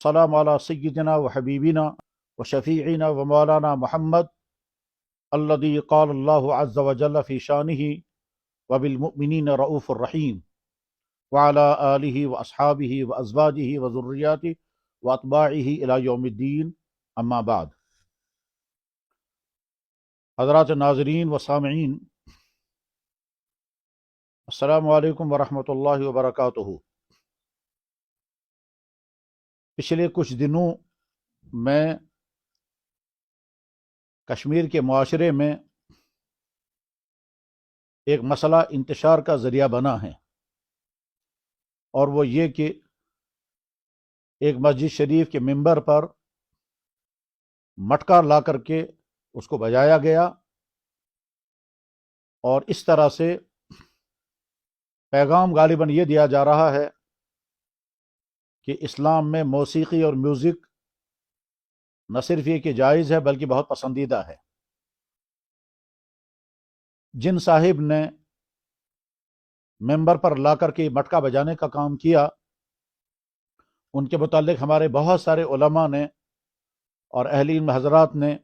السلام علی سیدنا و حبیبنا و شفیعنا و مولانا محمد الذی قال اللہ عز وجل فی شانہ و بالمؤمنین رؤوف الرحیم وعلی آلہ و اصحابہ و ازواجہ و ذریاتہ و اتباعہ الی یوم الدین، اما بعد۔ حضرات ناظرین و سامعین، السلام علیکم ورحمۃ اللہ وبرکاتہ۔ پچھلے کچھ دنوں میں کشمیر کے معاشرے میں ایک مسئلہ انتشار کا ذریعہ بنا ہے، اور وہ یہ کہ ایک مسجد شریف کے ممبر پر مٹکا لا کر کے اس کو بجایا گیا، اور اس طرح سے پیغام غالباً یہ دیا جا رہا ہے کہ اسلام میں موسیقی اور میوزک نہ صرف یہ کہ جائز ہے بلکہ بہت پسندیدہ ہے۔ جن صاحب نے ممبر پر لا کر کے مٹکا بجانے کا کام کیا، ان کے متعلق ہمارے بہت سارے علماء نے اور اہل علم حضرات نے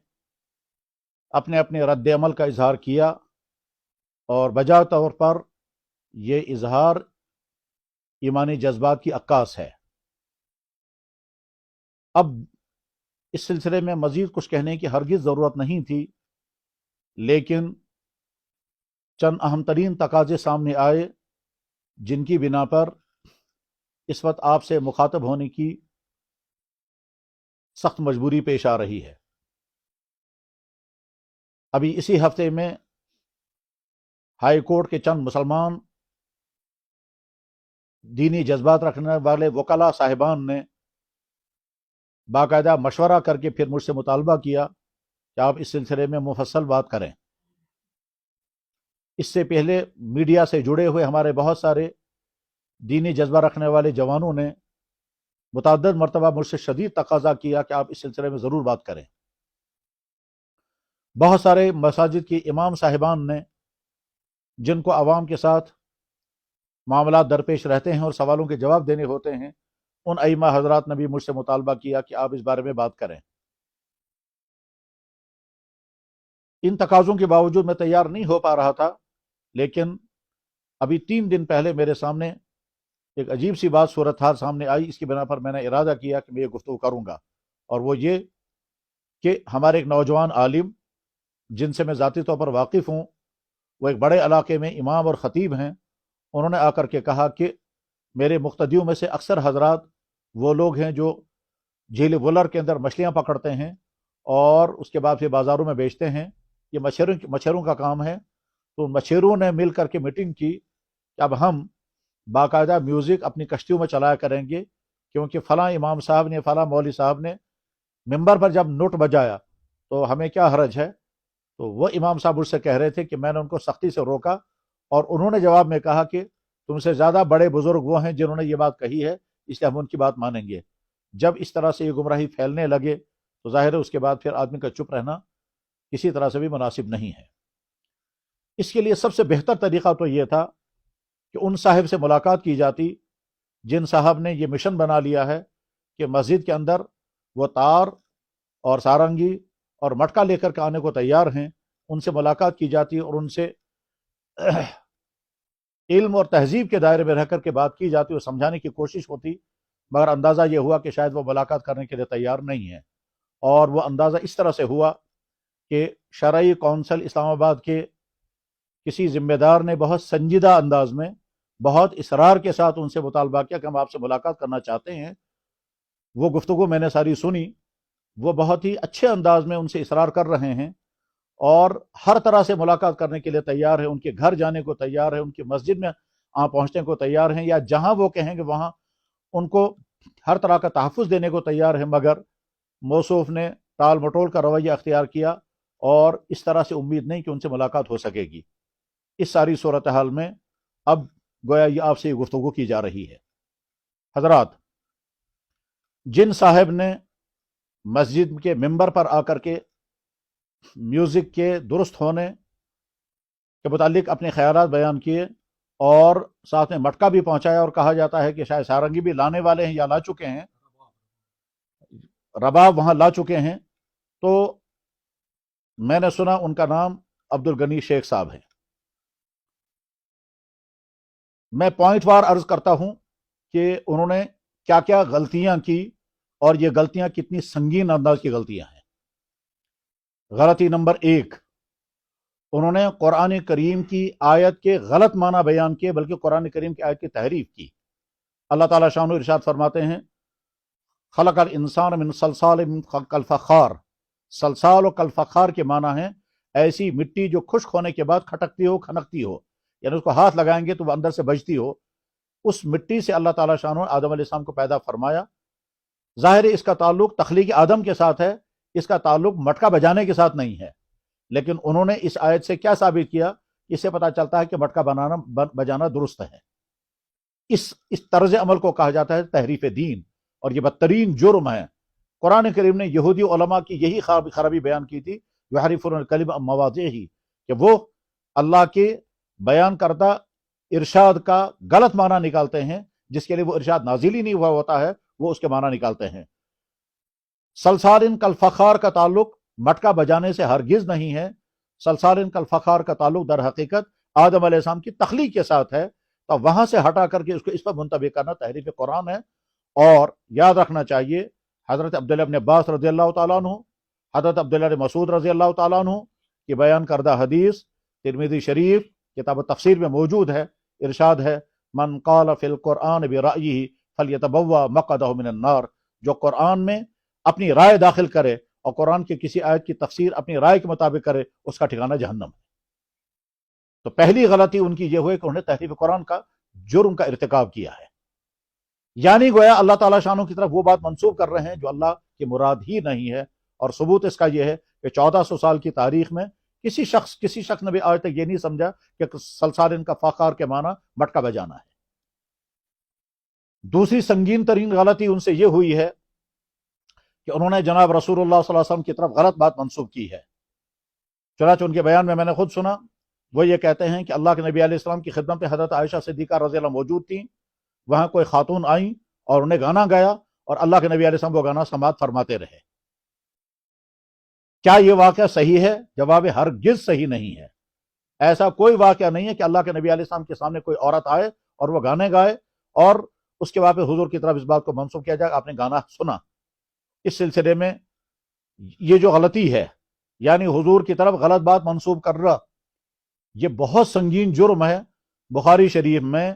اپنے اپنے رد عمل کا اظہار کیا، اور بجا طور پر یہ اظہار ایمانی جذبات کی عکاس ہے۔ اب اس سلسلے میں مزید کچھ کہنے کی ہرگز ضرورت نہیں تھی، لیکن چند اہم ترین تقاضے سامنے آئے جن کی بنا پر اس وقت آپ سے مخاطب ہونے کی سخت مجبوری پیش آ رہی ہے۔ ابھی اسی ہفتے میں ہائی کورٹ کے چند مسلمان دینی جذبات رکھنے والے وکلاء صاحبان نے باقاعدہ مشورہ کر کے پھر مجھ سے مطالبہ کیا کہ آپ اس سلسلے میں مفصل بات کریں۔ اس سے پہلے میڈیا سے جڑے ہوئے ہمارے بہت سارے دینی جذبہ رکھنے والے جوانوں نے متعدد مرتبہ مجھ سے شدید تقاضا کیا کہ آپ اس سلسلے میں ضرور بات کریں۔ بہت سارے مساجد کی امام صاحبان نے، جن کو عوام کے ساتھ معاملات درپیش رہتے ہیں اور سوالوں کے جواب دینے ہوتے ہیں، ان ائمہ حضرات نے بھی مجھ سے مطالبہ کیا کہ آپ اس بارے میں بات کریں۔ ان تقاضوں کے باوجود میں تیار نہیں ہو پا رہا تھا، لیکن ابھی 3 دن پہلے میرے سامنے ایک عجیب سی بات صورتحال سامنے آئی، اس کی بنا پر میں نے ارادہ کیا کہ میں یہ گفتگو کروں گا، اور وہ یہ کہ ہمارے ایک نوجوان عالم جن سے میں ذاتی طور پر واقف ہوں، وہ ایک بڑے علاقے میں امام اور خطیب ہیں، انہوں نے آ کر کے کہا کہ میرے مقتدیوں میں سے اکثر حضرات وہ لوگ ہیں جو جھیل ولر کے اندر مچھلیاں پکڑتے ہیں اور اس کے بعد پھر بازاروں میں بیچتے ہیں، یہ مچھروں کا کام ہے۔ تو مچھروں نے مل کر کے میٹنگ کی کہ اب ہم باقاعدہ میوزک اپنی کشتیوں میں چلایا کریں گے، کیونکہ فلاں امام صاحب نے، فلاں مولوی صاحب نے ممبر پر جب نوٹ بجایا تو ہمیں کیا حرج ہے۔ تو وہ امام صاحب مجھ سے کہہ رہے تھے کہ میں نے ان کو سختی سے روکا، اور انہوں نے جواب میں کہا کہ تم سے زیادہ بڑے بزرگ وہ ہیں جنہوں نے یہ بات کہی ہے، اس لیے ہم ان کی بات مانیں گے۔ جب اس طرح سے یہ گمراہی پھیلنے لگے تو ظاہر ہے اس کے بعد پھر آدمی کا چپ رہنا کسی طرح سے بھی مناسب نہیں ہے۔ اس کے لیے سب سے بہتر طریقہ تو یہ تھا کہ ان صاحب سے ملاقات کی جاتی جن صاحب نے یہ مشن بنا لیا ہے کہ مسجد کے اندر وہ تار اور سارنگی اور مٹکا لے کر کے آنے کو تیار ہیں، ان سے ملاقات کی جاتی اور ان سے علم اور تہذیب کے دائرے میں رہ کر کے بات کی جاتی اور سمجھانے کی کوشش ہوتی، مگر اندازہ یہ ہوا کہ شاید وہ ملاقات کرنے کے لیے تیار نہیں ہے۔ اور وہ اندازہ اس طرح سے ہوا کہ شرعی کونسل اسلام آباد کے کسی ذمہ دار نے بہت سنجیدہ انداز میں، بہت اصرار کے ساتھ ان سے مطالبہ کیا کہ ہم آپ سے ملاقات کرنا چاہتے ہیں۔ وہ گفتگو میں نے ساری سنی، وہ بہت ہی اچھے انداز میں ان سے اصرار کر رہے ہیں اور ہر طرح سے ملاقات کرنے کے لیے تیار ہے، ان کے گھر جانے کو تیار ہے، ان کی مسجد میں پہنچنے کو تیار ہیں، یا جہاں وہ کہیں گے وہاں ان کو ہر طرح کا تحفظ دینے کو تیار ہے۔ مگر موصوف نے ٹال مٹول کا رویہ اختیار کیا اور اس طرح سے امید نہیں کہ ان سے ملاقات ہو سکے گی۔ اس ساری صورتحال میں اب گویا یہ آپ سے یہ گفتگو کی جا رہی ہے۔ حضرات، جن صاحب نے مسجد کے ممبر پر آ کر کے میوزک کے درست ہونے کے متعلق اپنے خیالات بیان کیے اور ساتھ میں مٹکا بھی پہنچایا، اور کہا جاتا ہے کہ شاید سارنگی بھی لانے والے ہیں یا لا چکے ہیں، رباب وہاں لا چکے ہیں، تو میں نے سنا ان کا نام عبد الغنی شیخ صاحب ہے۔ میں پوائنٹ وار عرض کرتا ہوں کہ انہوں نے کیا کیا غلطیاں کی اور یہ غلطیاں کتنی سنگین انداز کی غلطیاں ہیں۔ غلطی نمبر 1، انہوں نے قرآن کریم کی آیت کے غلط معنی بیان کیے، بلکہ قرآن کریم کی آیت کی تحریف کی۔ اللہ تعالیٰ شانہ ارشاد فرماتے ہیں خلق الانسان من صلصال کالفخار۔ صلصال و کالفخار کے معنی ہیں ایسی مٹی جو خشک ہونے کے بعد کھٹکتی ہو، کھنکتی ہو، یعنی اس کو ہاتھ لگائیں گے تو وہ اندر سے بجتی ہو۔ اس مٹی سے اللہ تعالیٰ شانہ آدم علیہ السلام کو پیدا فرمایا۔ ظاہر ہے اس کا تعلق تخلیق آدم کے ساتھ ہے، اس کا تعلق مٹکا بجانے کے ساتھ نہیں ہے، لیکن انہوں نے اس آیت سے کیا ثابت کیا؟ اس سے پتہ چلتا ہے کہ مٹکا بجانا درست ہے۔ اس طرز عمل کو کہا جاتا ہے تحریف دین، اور یہ بدترین جرم ہے۔ قرآن کریم نے یہودی علماء کی یہی خرابی بیان کی تھی، یحرفون الکلم عن مواضعہ، کہ وہ اللہ کے بیان کردہ ارشاد کا غلط معنی نکالتے ہیں، جس کے لیے وہ ارشاد نازل ہی نہیں ہوا ہوتا ہے، وہ اس کے معنی نکالتے ہیں۔ صلصال کالفخار کا تعلق مٹکا بجانے سے ہرگز نہیں ہے۔ صلصال کالفخار کا تعلق در حقیقت آدم علیہ السلام کی تخلیق کے ساتھ ہے، تو وہاں سے ہٹا کر کے اس کو اس پر منطبق کرنا تحریف قرآن ہے۔ اور یاد رکھنا چاہیے حضرت عبداللہ ابن عباس رضی اللہ تعالیٰ عنہ، حضرت عبداللہ بن مسعود رضی اللہ تعالیٰ عنہ کی بیان کردہ حدیث ترمذی شریف کتاب التفسیر میں موجود ہے۔ ارشاد ہے من قال فی القرآن برأیہ فلیتبوأ مقعدہ من النار، جو قرآن میں اپنی رائے داخل کرے اور قرآن کی کسی آیت کی تفسیر اپنی رائے کے مطابق کرے، اس کا ٹھکانہ جہنم ہے۔ تو پہلی غلطی ان کی یہ ہوئی کہ انہوں نے تحریف قرآن کا جرم کا ارتکاب کیا ہے، یعنی گویا اللہ تعالیٰ شانہ کی طرف وہ بات منسوب کر رہے ہیں جو اللہ کی مراد ہی نہیں ہے۔ اور ثبوت اس کا یہ ہے کہ 1400 سال کی تاریخ میں کسی شخص نے بھی آج تک یہ نہیں سمجھا کہ صلصال کا فخار کے معنی مٹکا بجانا ہے۔ دوسری سنگین ترین غلطی ان سے یہ ہوئی ہے کہ انہوں نے جناب رسول اللہ صلی اللہ علیہ وسلم کی طرف غلط بات منسوب کی ہے۔ چنانچہ ان کے بیان میں نے خود سنا، وہ یہ کہتے ہیں کہ اللہ کے نبی علیہ السلام کی خدمت میں حضرت عائشہ صدیقہ رضی اللہ موجود تھیں، وہاں کوئی خاتون آئیں اور انہیں گانا گایا اور اللہ کے نبی علیہ السلام وہ گانا سماعت فرماتے رہے۔ کیا یہ واقعہ صحیح ہے؟ جواب ہرگز صحیح نہیں ہے۔ ایسا کوئی واقعہ نہیں ہے کہ اللہ کے نبی علیہ السلام کے سامنے کوئی عورت آئے اور وہ گانے گائے اور اس کے بعد حضور کی طرف اس بات کو منسوب کیا جائے آپ نے گانا سنا۔ اس سلسلے میں یہ جو غلطی ہے، یعنی حضور کی طرف غلط بات منسوب کر رہا، یہ بہت سنگین جرم ہے۔ بخاری شریف میں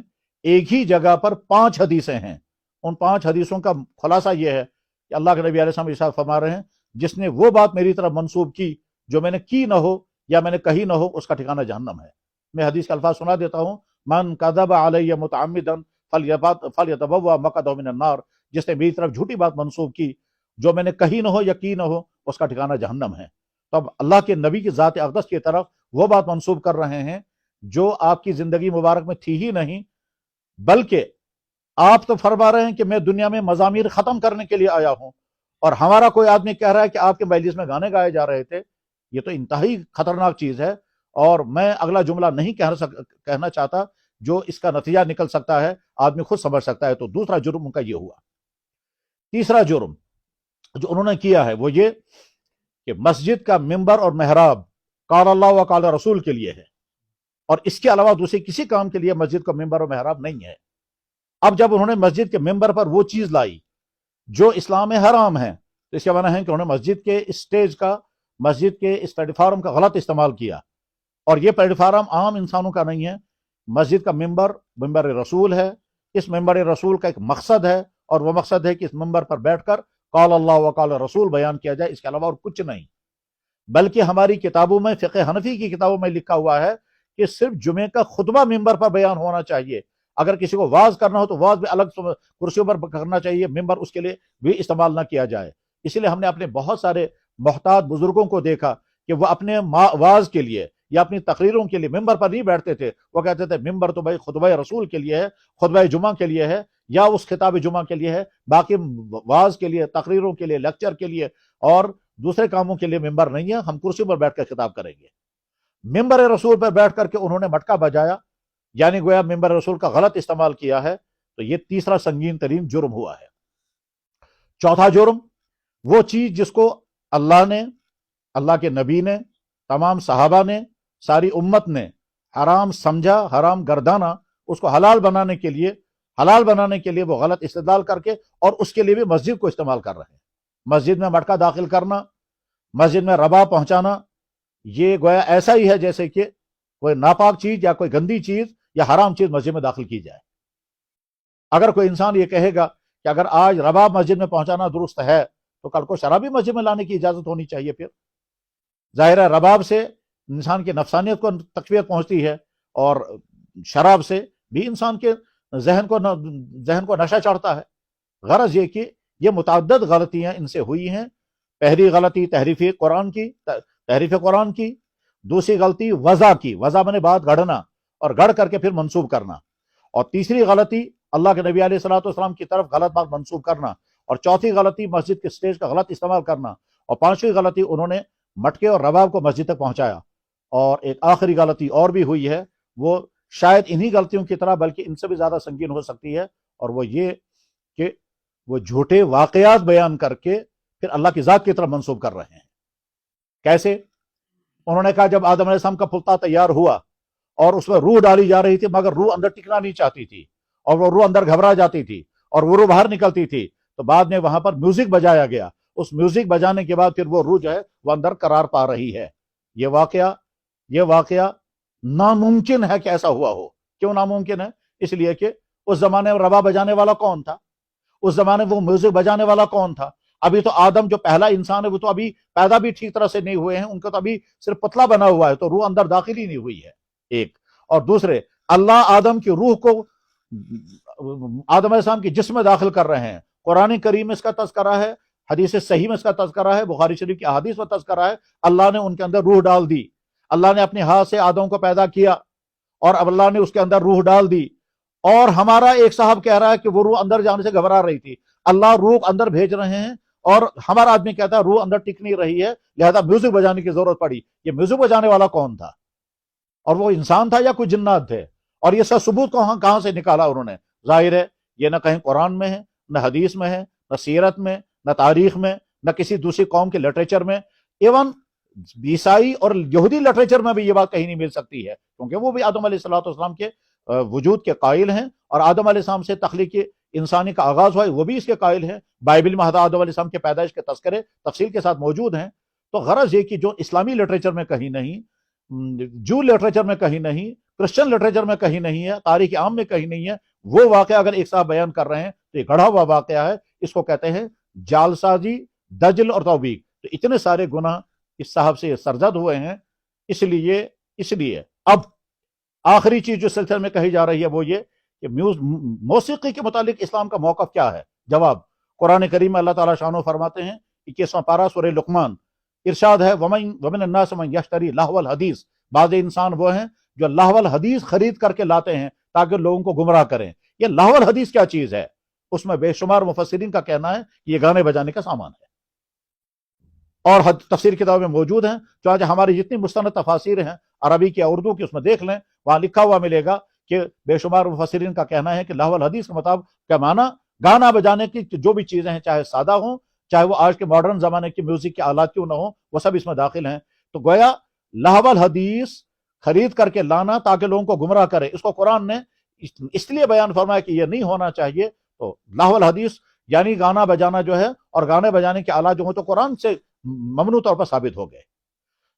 ایک ہی جگہ پر 5 حدیثیں ہیں۔ ان 5 حدیثوں کا خلاصہ یہ ہے کہ اللہ کے نبی علیہ السلام ارشاد فرما رہے ہیں جس نے وہ بات میری طرف منسوب کی جو میں نے کی نہ ہو یا میں نے کہی نہ ہو، اس کا ٹھکانہ جہنم ہے۔ میں حدیث کے الفاظ سنا دیتا ہوں، من کذب علی متعمدا فلیتبوأ مقعدہ من النار، جس نے میری طرف جھوٹی بات منسوب کی جو میں نے کہی نہ ہو یا کی نہ ہو، اس کا ٹھکانہ جہنم ہے۔ تو اب اللہ کے نبی کی ذات اقدس کی طرف وہ بات منسوب کر رہے ہیں جو آپ کی زندگی مبارک میں تھی ہی نہیں، بلکہ آپ تو فرما رہے ہیں کہ میں دنیا میں مزامیر ختم کرنے کے لیے آیا ہوں، اور ہمارا کوئی آدمی کہہ رہا ہے کہ آپ کے مجلس میں گانے گائے جا رہے تھے۔ یہ تو انتہائی خطرناک چیز ہے، اور میں اگلا جملہ نہیں کہنا چاہتا جو اس کا نتیجہ نکل سکتا ہے، آدمی خود سمجھ سکتا ہے۔ تو دوسرا جرم ان کا یہ ہوا۔ تیسرا جرم جو انہوں نے کیا ہے وہ یہ کہ مسجد کا ممبر اور محراب قال اللہ و قال رسول کے لیے ہے، اور اس کے علاوہ دوسرے کسی کام کے لیے مسجد کا ممبر اور محراب نہیں ہے۔ اب جب انہوں نے مسجد کے ممبر پر وہ چیز لائی جو اسلام میں حرام ہے، تو اس کا معنی ہے کہ انہوں نے مسجد کے اسٹیج کا، مسجد کے اس پلیٹ فارم کا غلط استعمال کیا، اور یہ پلیٹ فارم عام انسانوں کا نہیں ہے۔ مسجد کا ممبر رسول ہے۔ اس ممبر رسول کا ایک مقصد ہے، اور وہ مقصد ہے کہ اس ممبر پر بیٹھ کر قال اللہ و قال رسول بیان کیا جائے، اس کے علاوہ اور کچھ نہیں۔ بلکہ ہماری کتابوں میں، فقہ حنفی کی کتابوں میں لکھا ہوا ہے کہ صرف جمعے کا خطبہ ممبر پر بیان ہونا چاہیے۔ اگر کسی کو واعظ کرنا ہو تو واعظ بھی الگ کرسیوں پر کرنا چاہیے، ممبر اس کے لیے بھی استعمال نہ کیا جائے۔ اسی لیے ہم نے اپنے بہت سارے محتاط بزرگوں کو دیکھا کہ وہ اپنے واعظ کے لیے یا اپنی تقریروں کے لیے ممبر پر نہیں بیٹھتے تھے، وہ کہتے تھے ممبر تو بھائی خطبہ رسول کے لیے ہے، خطبہ جمعہ کے لیے ہے، یا اس خطاب جمعہ کے لیے ہے، باقی واعظ کے لیے، تقریروں کے لیے، لیکچر کے لیے اور دوسرے کاموں کے لیے ممبر نہیں ہے، ہم کرسی پر بیٹھ کر خطاب کریں گے۔ ممبر رسول پر بیٹھ کر کے انہوں نے مٹکا بجایا، یعنی گویا ممبر رسول کا غلط استعمال کیا ہے، تو یہ تیسرا سنگین ترین جرم ہوا ہے۔ چوتھا جرم، وہ چیز جس کو اللہ نے، اللہ کے نبی نے، تمام صحابہ نے، ساری امت نے حرام سمجھا، حرام گردانا، اس کو حلال بنانے کے لیے وہ غلط استدلال کر کے، اور اس کے لیے بھی مسجد کو استعمال کر رہے ہیں۔ مسجد میں مٹکا داخل کرنا، مسجد میں رباب پہنچانا، یہ گویا ایسا ہی ہے جیسے کہ کوئی ناپاک چیز یا کوئی گندی چیز یا حرام چیز مسجد میں داخل کی جائے۔ اگر کوئی انسان یہ کہے گا کہ اگر آج رباب مسجد میں پہنچانا درست ہے تو کل کو شراب بھی مسجد میں لانے کی اجازت ہونی چاہیے۔ پھر ظاہر ہے رباب سے انسان کی نفسانیت کو تقویت پہنچتی ہے، اور شراب سے بھی انسان کے ذہن کو نشہ چڑھتا ہے۔ غرض یہ کہ یہ متعدد غلطیاں ان سے ہوئی ہیں۔ پہلی غلطی تحریف قرآن کی، دوسری غلطی وضع کی، وضع میں نے بات گڑھنا اور گڑھ کر کے پھر منسوب کرنا، اور تیسری غلطی اللہ کے نبی علیہ الصلوۃ والسلام کی طرف غلط بات منسوب کرنا، اور چوتھی غلطی مسجد کے سٹیج کا غلط استعمال کرنا، اور پانچویں غلطی انہوں نے مٹکے اور رباب کو مسجد تک پہنچایا۔ اور ایک آخری غلطی اور بھی ہوئی ہے، وہ شاید انہی غلطیوں کی طرح بلکہ ان سے بھی زیادہ سنگین ہو سکتی ہے، اور وہ یہ کہ وہ جھوٹے واقعات بیان کر کے پھر اللہ کی ذات کی طرف منسوب کر رہے ہیں۔ کیسے؟ انہوں نے کہا جب آدم علیہ السلام کا پلتا تیار ہوا اور اس میں روح ڈالی جا رہی تھی، مگر روح اندر ٹکنا نہیں چاہتی تھی، اور وہ روح اندر گھبرا جاتی تھی، اور وہ روح باہر نکلتی تھی، تو بعد میں وہاں پر میوزک بجایا گیا۔ اس میوزک بجانے کے بعد پھر وہ روح جو ہے وہ اندر قرار پا رہی ہے۔ یہ واقعہ ناممکن ہے کہ ایسا ہوا ہو۔ کیوں ناممکن ہے؟ اس لیے کہ اس زمانے میں رباب بجانے والا کون تھا؟ اس زمانے میں وہ میوزک بجانے والا کون تھا؟ ابھی تو آدم جو پہلا انسان ہے وہ تو ابھی پیدا بھی ٹھیک طرح سے نہیں ہوئے ہیں، ان کا تو ابھی صرف پتلا بنا ہوا ہے، تو روح اندر داخل ہی نہیں ہوئی ہے، ایک۔ اور دوسرے، اللہ آدم کی روح کو آدم علیہ السلام کے جسم میں داخل کر رہے ہیں۔ قرآن کریم میں اس کا تذکرہ ہے، حدیث صحیح میں اس کا تذکرہ ہے، بخاری شریف کی احادیث میں تذکرہ ہے۔ اللہ نے ان کے اندر روح ڈال دی، اللہ نے اپنے ہاتھ سے آدم کو پیدا کیا، اور اب اللہ نے اس کے اندر روح ڈال دی۔ اور ہمارا ایک صاحب کہہ رہا ہے کہ وہ روح اندر جانے سے گھبرا رہی تھی، اللہ روح اندر بھیج رہے ہیں، اور ہمارا آدمی کہتا ہے روح اندر ٹک نہیں رہی ہے، لہذا میوزک بجانے کی ضرورت پڑی۔ یہ میوزک بجانے والا کون تھا؟ اور وہ انسان تھا یا کوئی جنات تھے؟ اور یہ سب ثبوت کہاں سے نکالا انہوں نے؟ ظاہر ہے یہ نہ کہیں قرآن میں ہے، نہ حدیث میں ہے، نہ سیرت میں، نہ تاریخ میں، نہ کسی دوسری قوم کے لٹریچر میں، ایون عیسائی اور یہودی لٹریچر میں بھی یہ بات کہیں نہیں مل سکتی ہے، کیونکہ وہ بھی آدم علیہ الصلوۃ والسلام کے وجود کے قائل ہیں، اور آدم علیہ السلام سے تخلیق انسانی کا آغاز ہوا ہے وہ بھی اس کے قائل ہیں۔ بائبل میں حضرت آدم علیہ السلام کے پیدائش کے تذکرے تفصیل کے ساتھ موجود ہیں۔ تو غرض یہ کہ جو اسلامی لٹریچر میں کہیں نہیں، جو لٹریچر میں کہیں نہیں، کرسچن لٹریچر میں کہیں نہیں ہے، تاریخ عام میں کہیں نہیں ہے، وہ واقعہ اگر ایک صاحب بیان کر رہے ہیں تو یہ گڑھا ہوا واقعہ ہے۔ اس کو کہتے ہیں جال سازی، دجل اور توبیق۔ تو اتنے سارے گناہ اس صاحب سے سرزد ہوئے ہیں۔ اس لیے اب آخری چیز جو سلسلے میں کہی جا رہی ہے وہ یہ کہ موسیقی کے متعلق اسلام کا موقف کیا ہے؟ جواب، قرآن کریم میں اللہ تعالیٰ شانو فرماتے ہیں، 21واں پارہ سورہ لقمان، ارشاد ہے وَمِنَ النَّاسِ مَن يَشْتَرِي لَهْوَ الْحَدِيثِ، بعض انسان وہ ہیں جو لہو الحدیث خرید کر کے لاتے ہیں تاکہ لوگوں کو گمراہ کریں۔ یہ لہو الحدیث کیا چیز ہے؟ اس میں بے شمار مفسرین کا کہنا ہے کہ یہ گانے بجانے کا سامان ہے، اور تفسیر کتاب میں موجود ہیں۔ چنانچہ ہماری جتنی مستند تفاسیر ہیں عربی کی اردو کی، اس میں دیکھ لیں، وہاں لکھا ہوا ملے گا کہ بے شمار مفسرین کا کہنا ہے کہ لہو الحدیث کے مطابق کا معنی گانا بجانے کی جو بھی چیزیں ہیں، چاہے سادہ ہوں، چاہے وہ آج کے ماڈرن زمانے کی میوزک کے آلات کیوں نہ ہوں، وہ سب اس میں داخل ہیں۔ تو گویا لہو الحدیث خرید کر کے لانا تاکہ لوگوں کو گمراہ کرے، اس کو قرآن نے اس لیے بیان فرمایا کہ یہ نہیں ہونا چاہیے۔ تو لہو الحدیث یعنی گانا بجانا جو ہے، اور گانے بجانے کے آلات جو ہوں تو قرآن سے ممنوع طور پر ثابت ہو گئے۔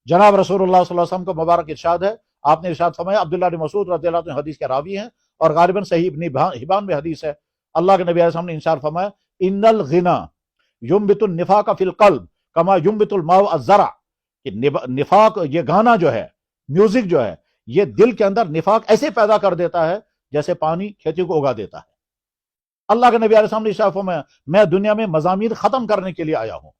جناب رسول اللہ صلی اللہ علیہ وسلم کا مبارک ارشاد ہے، آپ نے ارشاد فرمایا، عبداللہ بن مسعود رضی اللہ عنہ حدیث کے راوی ہیں، اور غالباً صحیح ابن حبان میں حدیث ہے، اللہ کے نبی علیہ السلام نے ارشاد فرمایا، ان الغنا ينبت النفاق فی القلب کما ينبت الماء الزرع، کہ نفاق، یہ گانا جو ہے، میوزک جو ہے، یہ دل کے اندر نفاق ایسے پیدا کر دیتا ہے جیسے پانی کھیتی کو اگا دیتا ہے۔ اللہ کے نبی علیہ السلام نے ارشاد فرمایا، میں دنیا میں مضامین ختم کرنے کے لیے آیا ہوں۔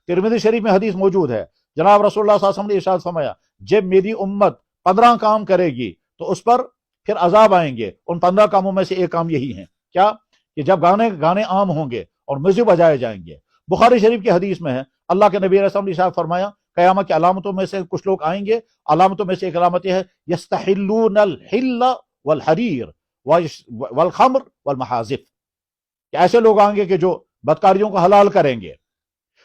ترمذی شریف میں حدیث موجود ہے، جناب رسول اللہ صلی اللہ علیہ وسلم نے ارشاد فرمایا، جب میری امت 15 کام کرے گی تو اس پر پھر عذاب آئیں گے۔ ان 15 کاموں میں سے ایک کام یہی ہے، کیا؟ کہ جب گانے عام ہوں گے اور میوزک بجائے جائیں گے۔ بخاری شریف کی حدیث میں ہے، اللہ کے نبی علیہ السلام نے ارشاد فرمایا، قیامت کی علامتوں میں سے کچھ لوگ آئیں گے، علامتوں میں سے ایک علامت یہ ہے، یستحلون الحل والحریر والخمر والمحاذف، کہ ایسے لوگ آئیں گے کہ جو بدکاریوں کو حلال کریں گے،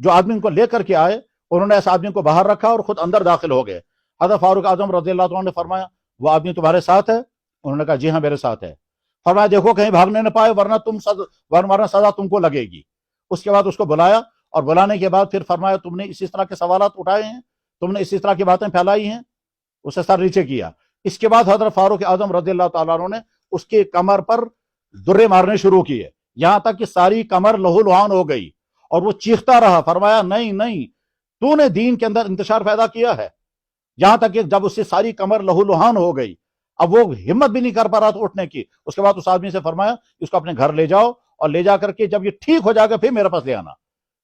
جو آدمی ان کو لے کر کے آئے انہوں نے اس آدمی کو باہر رکھا اور خود اندر داخل ہو گئے. حضرت فاروق اعظم رضی اللہ عنہ نے فرمایا وہ آدمی تمہارے ساتھ ہے؟ انہوں نے کہا جی ہاں میرے ساتھ ہے. فرمایا دیکھو کہیں بھاگنے نہ پائے ورنہ سزا تم کو لگے گی. اس کے بعد اس کو بلایا اور بلانے کے بعد پھر فرمایا تم نے اسی طرح کے سوالات اٹھائے ہیں, تم نے اسی طرح کی باتیں پھیلائی ہیں. اسے سر نیچے کیا. اس کے بعد حضرت فاروق اعظم رضی اللہ تعالیٰ عنہ نے اس کی کمر پر درے مارنے شروع کیے, یہاں تک کہ ساری کمر لہو لہان ہو گئی اور وہ چیختا رہا. فرمایا نہیں نہیں, تو نے دین کے اندر انتشار پیدا کیا ہے. یہاں تک کہ جب اس سے ساری کمر لہو لہان ہو گئی, اب وہ ہمت بھی نہیں کر پا رہا تھا اٹھنے کی. اس کے بعد اس آدمی سے فرمایا اس کو اپنے گھر لے جاؤ اور لے جا کر کے جب یہ ٹھیک ہو جائے گا پھر میرے پاس لے آنا.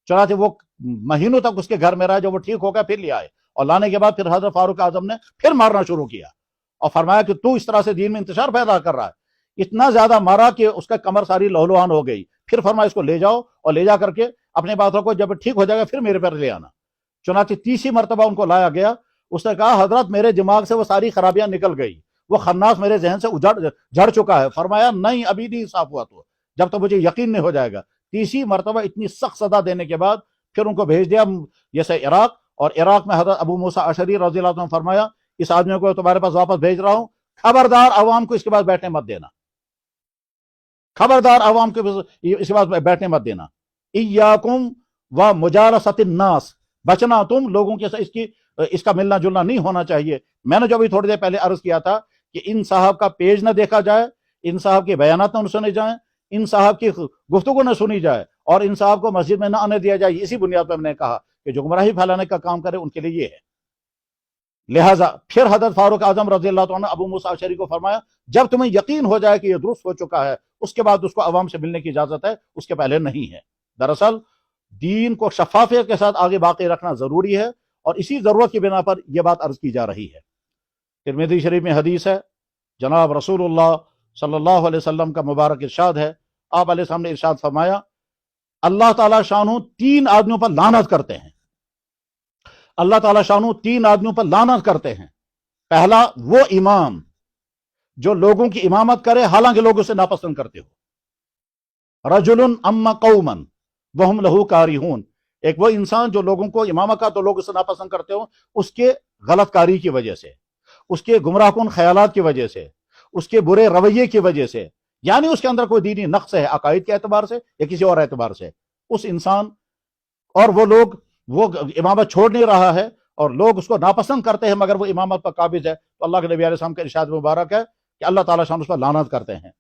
چنانچہ وہ مہینوں تک اس کے گھر میں رہا, جب وہ ٹھیک ہو گیا پھر لے آئے, اور لانے کے بعد پھر حضرت فاروق اعظم نے پھر مارنا شروع کیا اور فرمایا کہ تو اس طرح سے دین میں انتشار پیدا کر رہا ہے. اتنا زیادہ مارا کہ اس کا کمر ساری لہولوہان ہو گئی. پھر فرمایا اس کو لے جاؤ اور لے جا کر کے اپنے بات رکھو, جب ٹھیک ہو جائے گا پھر میرے پر لے آنا. چنانچہ تیسری مرتبہ ان کو لایا گیا. اس نے کہا حضرت میرے دماغ سے وہ ساری خرابیاں نکل گئی, وہ خناس میرے ذہن سے جھڑ چکا ہے. فرمایا نہیں ابھی نہیں صاف ہوا, تو جب تک مجھے یقین نہیں ہو جائے گا. تیسری مرتبہ اتنی سخت سزا دینے کے بعد پھر ان کو بھیج دیا جیسے عراق, اور عراق میں حضرت ابو موسیٰ اشعری رضی اللہ عنہ نے فرمایا اس آدمی کو تمہارے پاس واپس بھیج رہا ہوں, خبردار عوام کو اس کے بعد بیٹھنے مت دینا, خبردار عوام کو اس کے بعد بیٹھنے مت دینا. ایاکم و مجالست الناس, بچنا تم لوگوں کے ساتھ, اس کا ملنا جلنا نہیں ہونا چاہیے. میں نے جو ابھی تھوڑی دیر پہلے عرض کیا تھا کہ ان صاحب کا پیج نہ دیکھا جائے, ان صاحب کے بیانات نہ سنے جائیں, ان صاحب کی گفتگو نہ سنی جائے, اور ان صاحب کو مسجد میں نہ آنے دیا جائے. اسی بنیاد پر میں نے کہا کہ جو گمراہی پھیلانے کا کام کرے ان کے لیے یہ ہے. لہٰذا پھر حضرت فاروق اعظم رضی اللہ عنہ ابو موسیٰ اشعری کو فرمایا جب تمہیں یقین ہو جائے کہ یہ درست ہو چکا ہے اس کے بعد اس کو عوام سے ملنے کی اجازت ہے, اس کے پہلے نہیں ہے. دراصل دین کو شفافیت کے ساتھ آگے باقی رکھنا ضروری ہے, اور اسی ضرورت کی بنا پر یہ بات عرض کی جا رہی ہے. ترمذی شریف میں حدیث ہے, جناب رسول اللہ صلی اللہ علیہ وسلم کا مبارک ارشاد ہے. آپ علیہ السلام نے ارشاد فرمایا اللہ تعالیٰ شانہ تین آدمیوں پر لعنت کرتے ہیں. اللہ تعالیٰ شانہ تین آدمیوں پر لعنت کرتے ہیں. پہلا وہ امام جو لوگوں کی امامت کرے حالانکہ لوگ اسے ناپسند کرتے ہو. رجل اما قوما وہم لہو کارہون, ایک وہ انسان جو لوگوں کو امامت کا تو لوگ اسے ناپسند کرتے ہو اس کے غلط کاری کی وجہ سے, اس کے گمراہ کن خیالات کی وجہ سے, اس کے برے رویے کی وجہ سے, یعنی اس کے اندر کوئی دینی نقص ہے عقائد کے اعتبار سے یا کسی اور اعتبار سے. اس انسان اور وہ لوگ وہ امامت چھوڑ نہیں رہا ہے اور لوگ اس کو ناپسند کرتے ہیں مگر وہ امامت پر قابض ہے, تو اللہ کے نبی علیہ السلام کا ارشاد مبارک ہے کہ اللہ تعالیٰ شان اس پر لعنت کرتے ہیں.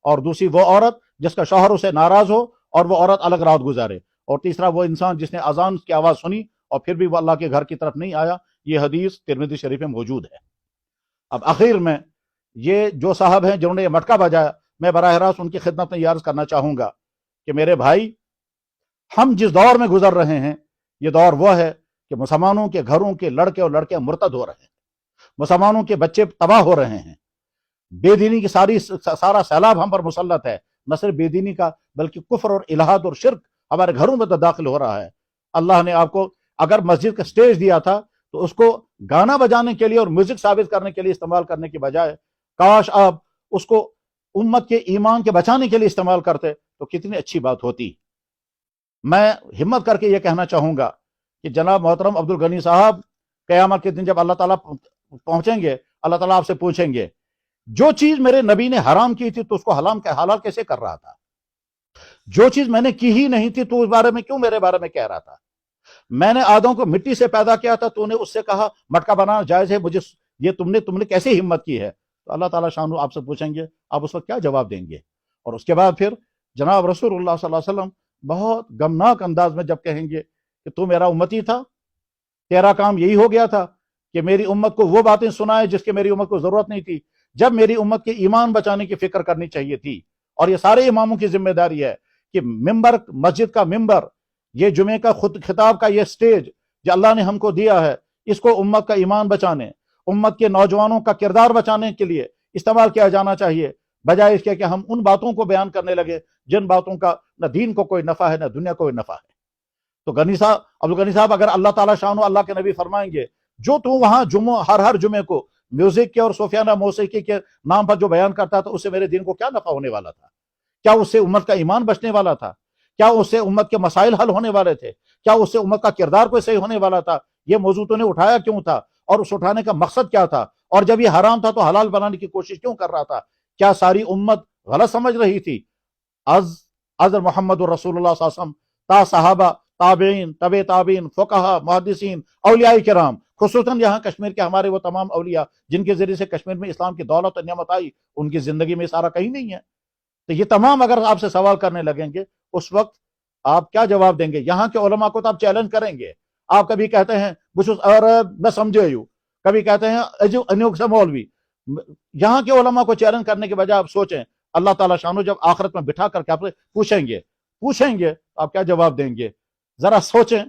اور دوسری وہ عورت جس کا شوہر اسے ناراض ہو اور وہ عورت الگ رات گزارے. اور تیسرا وہ انسان جس نے اذان کی آواز سنی اور پھر بھی وہ اللہ کے گھر کی طرف نہیں آیا. یہ حدیث ترمذی شریف میں موجود ہے. اب آخر میں یہ جو صاحب ہیں جنہوں نے یہ مٹکا بجایا, میں براہ راست ان کی خدمت میں یہ عرض کرنا چاہوں گا کہ میرے بھائی, ہم جس دور میں گزر رہے ہیں یہ دور وہ ہے کہ مسلمانوں کے گھروں کے لڑکے اور لڑکیاں مرتد ہو رہے ہیں, مسلمانوں کے بچے تباہ ہو رہے ہیں, بے دینی کی سارا سیلاب ہم پر مسلط ہے. نہ صرف بے دینی کا بلکہ کفر اور الہاد اور شرک ہمارے گھروں میں تو داخل ہو رہا ہے. اللہ نے آپ کو اگر مسجد کا سٹیج دیا تھا تو اس کو گانا بجانے کے لیے اور میوزک ثابت کرنے کے لیے استعمال کرنے کی بجائے کاش آپ اس کو امت کے ایمان کے بچانے کے لیے استعمال کرتے تو کتنی اچھی بات ہوتی. میں ہمت کر کے یہ کہنا چاہوں گا کہ جناب محترم عبد الغنی صاحب قیامت کے دن جب اللہ تعالیٰ پہنچیں گے, اللہ تعالیٰ آپ سے پوچھیں گے جو چیز میرے نبی نے حرام کی تھی تو اس کو حلال کیسے کر رہا تھا, جو چیز میں نے کی ہی نہیں تھی تو اس بارے میں کیوں میرے بارے میں کہہ رہا تھا, میں نے آدم کو مٹی سے پیدا کیا تھا تو نے اس سے کہا مٹکا بنانا جائز ہے, مجھے یہ تم نے کیسے ہمت کی ہے. تو اللہ تعالیٰ شان آپ سے پوچھیں گے, آپ اس وقت کیا جواب دیں گے. اور اس کے بعد پھر جناب رسول اللہ صلی اللہ علیہ وسلم بہت غمناک انداز میں جب کہیں گے کہ تو میرا امتی تھا, تیرا کام یہی ہو گیا تھا کہ میری امت کو وہ باتیں سنائے جس کی میری امت کو ضرورت نہیں تھی, جب میری امت کے ایمان بچانے کی فکر کرنی چاہیے تھی. اور یہ سارے اماموں کی ذمہ داری ہے کہ ممبر, مسجد کا ممبر, یہ جمعے کا خطاب کا یہ سٹیج جو اللہ نے ہم کو دیا ہے, اس کو امت کا ایمان بچانے, امت کے نوجوانوں کا کردار بچانے کے لیے استعمال کیا جانا چاہیے, بجائے اس کے کہ ہم ان باتوں کو بیان کرنے لگے جن باتوں کا نہ دین کو کوئی نفع ہے نہ دنیا کو کوئی نفع ہے. تو عبد الغنی صاحب, اگر اللہ تعالیٰ شان اللہ کے نبی فرمائیں گے جو تو وہاں ہر جمعے کو میوزک کے اور صوفیانہ موسیقی کے نام پر جو بیان کرتا تھا اس سے میرے دین کو کیا نفع ہونے والا تھا, کیا اس سے امت کا ایمان بچنے والا تھا, کیا اس سے امت کے مسائل حل ہونے والے تھے؟ کیا اس سے امت کا کردار کوئی صحیح ہونے والا تھا؟ یہ موضوع تو نے اٹھایا کیوں تھا؟ اور اس اٹھانے کا مقصد کیا تھا؟ اور جب یہ حرام تھا تو حلال بنانے کی کوشش کیوں کر رہا تھا؟ کیا ساری امت غلط سمجھ رہی تھی؟ از محمد الرسول اللہ صلی اللہ علیہ وسلم تا صحابہ، تابعین، طب تابعین، فقہا، محدثین، اولیاء کرام، خصوصاً یہاں کشمیر کے ہمارے وہ تمام اولیاء جن کے ذریعے سے کشمیر میں اسلام کی دولت و نعمت آئی، ان کی زندگی میں سارا کہیں نہیں ہے. تو یہ تمام اگر آپ سے سوال کرنے لگیں گے اس وقت آپ کیا جواب دیں گے؟ یہاں کے علماء کو تو آپ چیلنج کریں گے. آپ کبھی کہتے ہیں میں سمجھے ہوں، کبھی کہتے ہیں انیوک سے مولوی. یہاں کے علماء کو چیلنج کرنے کے بجائے آپ سوچیں اللہ تعالیٰ شانو جب آخرت میں بٹھا کر کے آپ پوچھیں گے آپ کیا جواب دیں گے؟ ذرا سوچیں.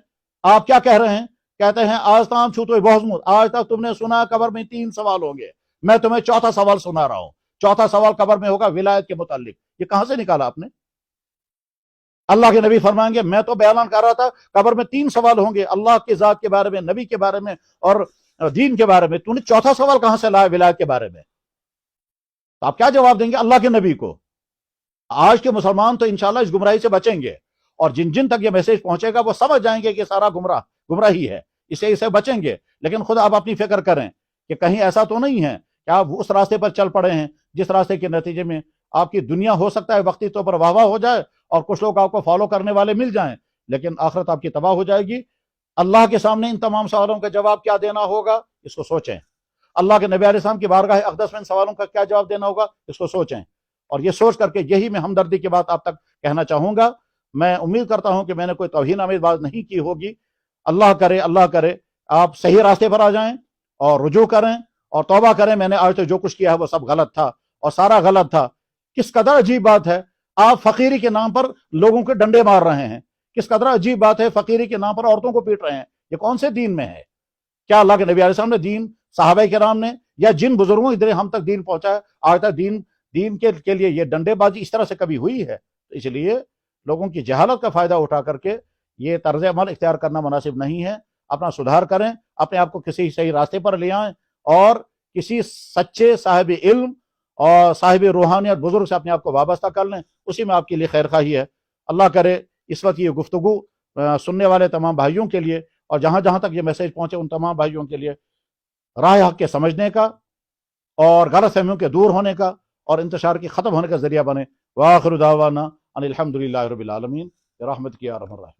آپ کیا کہہ رہے ہیں؟ کہتے ہیں آج تام چھو تو بہت، آج تک تم نے سنا قبر میں 3 سوال ہوں گے، میں تمہیں چوتھا سوال سنا رہا ہوں. چوتھا سوال قبر میں ہوگا ولایت کے متعلق. یہ کہاں سے نکالا آپ نے؟ اللہ کے نبی فرمائیں گے میں تو بیان کر رہا تھا قبر میں 3 سوال ہوں گے، اللہ کی ذات کے بارے میں، نبی کے بارے میں اور دین کے بارے میں. تو نے چوتھا سوال کہاں سے لایا ولایت کے بارے میں؟ تو آپ کیا جواب دیں گے اللہ کے نبی کو؟ آج کے مسلمان تو انشاءاللہ اس گمراہی سے بچیں گے، اور جن جن تک یہ میسج پہنچے گا وہ سمجھ جائیں گے کہ سارا گمراہی ہے، اسے بچیں گے. لیکن خود آپ اپنی فکر کریں کہ کہیں ایسا تو نہیں ہے کہ آپ اس راستے پر چل پڑے ہیں جس راستے کے نتیجے میں آپ کی دنیا ہو سکتا ہے وقتی طور پر واہ واہ ہو جائے اور کچھ لوگ آپ کو فالو کرنے والے مل جائیں، لیکن آخرت آپ کی تباہ ہو جائے گی. اللہ کے سامنے ان تمام سوالوں کا جواب کیا دینا ہوگا اس کو سوچیں. اللہ کے نبی علیہ السلام کی بارگاہ اقدس میں ان سوالوں کا کیا جواب دینا ہوگا اس کو سوچیں. اور یہ سوچ کر کے یہی میں ہمدردی کی بات آپ تک کہنا چاہوں گا. میں امید کرتا ہوں کہ میں نے کوئی توہین آمیز بات نہیں کی ہوگی. اللہ کرے آپ صحیح راستے پر آ جائیں اور رجوع کریں اور توبہ کریں. میں نے آج تک جو کچھ کیا ہے وہ سب غلط تھا اور سارا غلط تھا. کس قدر عجیب بات ہے، آپ فقیری کے نام پر لوگوں کے ڈنڈے مار رہے ہیں. کس قدر عجیب بات ہے، فقیری کے نام پر عورتوں کو پیٹ رہے ہیں. یہ کون سے دین میں ہے؟ کیا اللہ کے نبی علیہ السلام نے دین، صحابہ کرام نے، یا جن بزرگوں ادھر ہم تک دین پہنچا ہے آج تک دین کے لیے یہ ڈنڈے بازی اس طرح سے کبھی ہوئی ہے؟ تو اس لیے لوگوں کی جہالت کا فائدہ اٹھا کر کے یہ طرز عمل اختیار کرنا مناسب نہیں ہے. اپنا سدھار کریں، اپنے آپ کو کسی صحیح راستے پر لے آئیں اور کسی سچے صاحب علم اور صاحب روحانیت بزرگ سے اپنے آپ کو وابستہ کر لیں. اسی میں آپ کے لیے خیر خواہی ہے. اللہ کرے اس وقت یہ گفتگو سننے والے تمام بھائیوں کے لیے اور جہاں جہاں تک یہ میسج پہنچے ان تمام بھائیوں کے لیے راہ حق کے سمجھنے کا اور غلط فہمیوں کے دور ہونے کا اور انتشار کی ختم ہونے کا ذریعہ بنے. وآخر دعوانا ان الحمدللہ رب العالمین برحمتک یا ارحم الراحمین.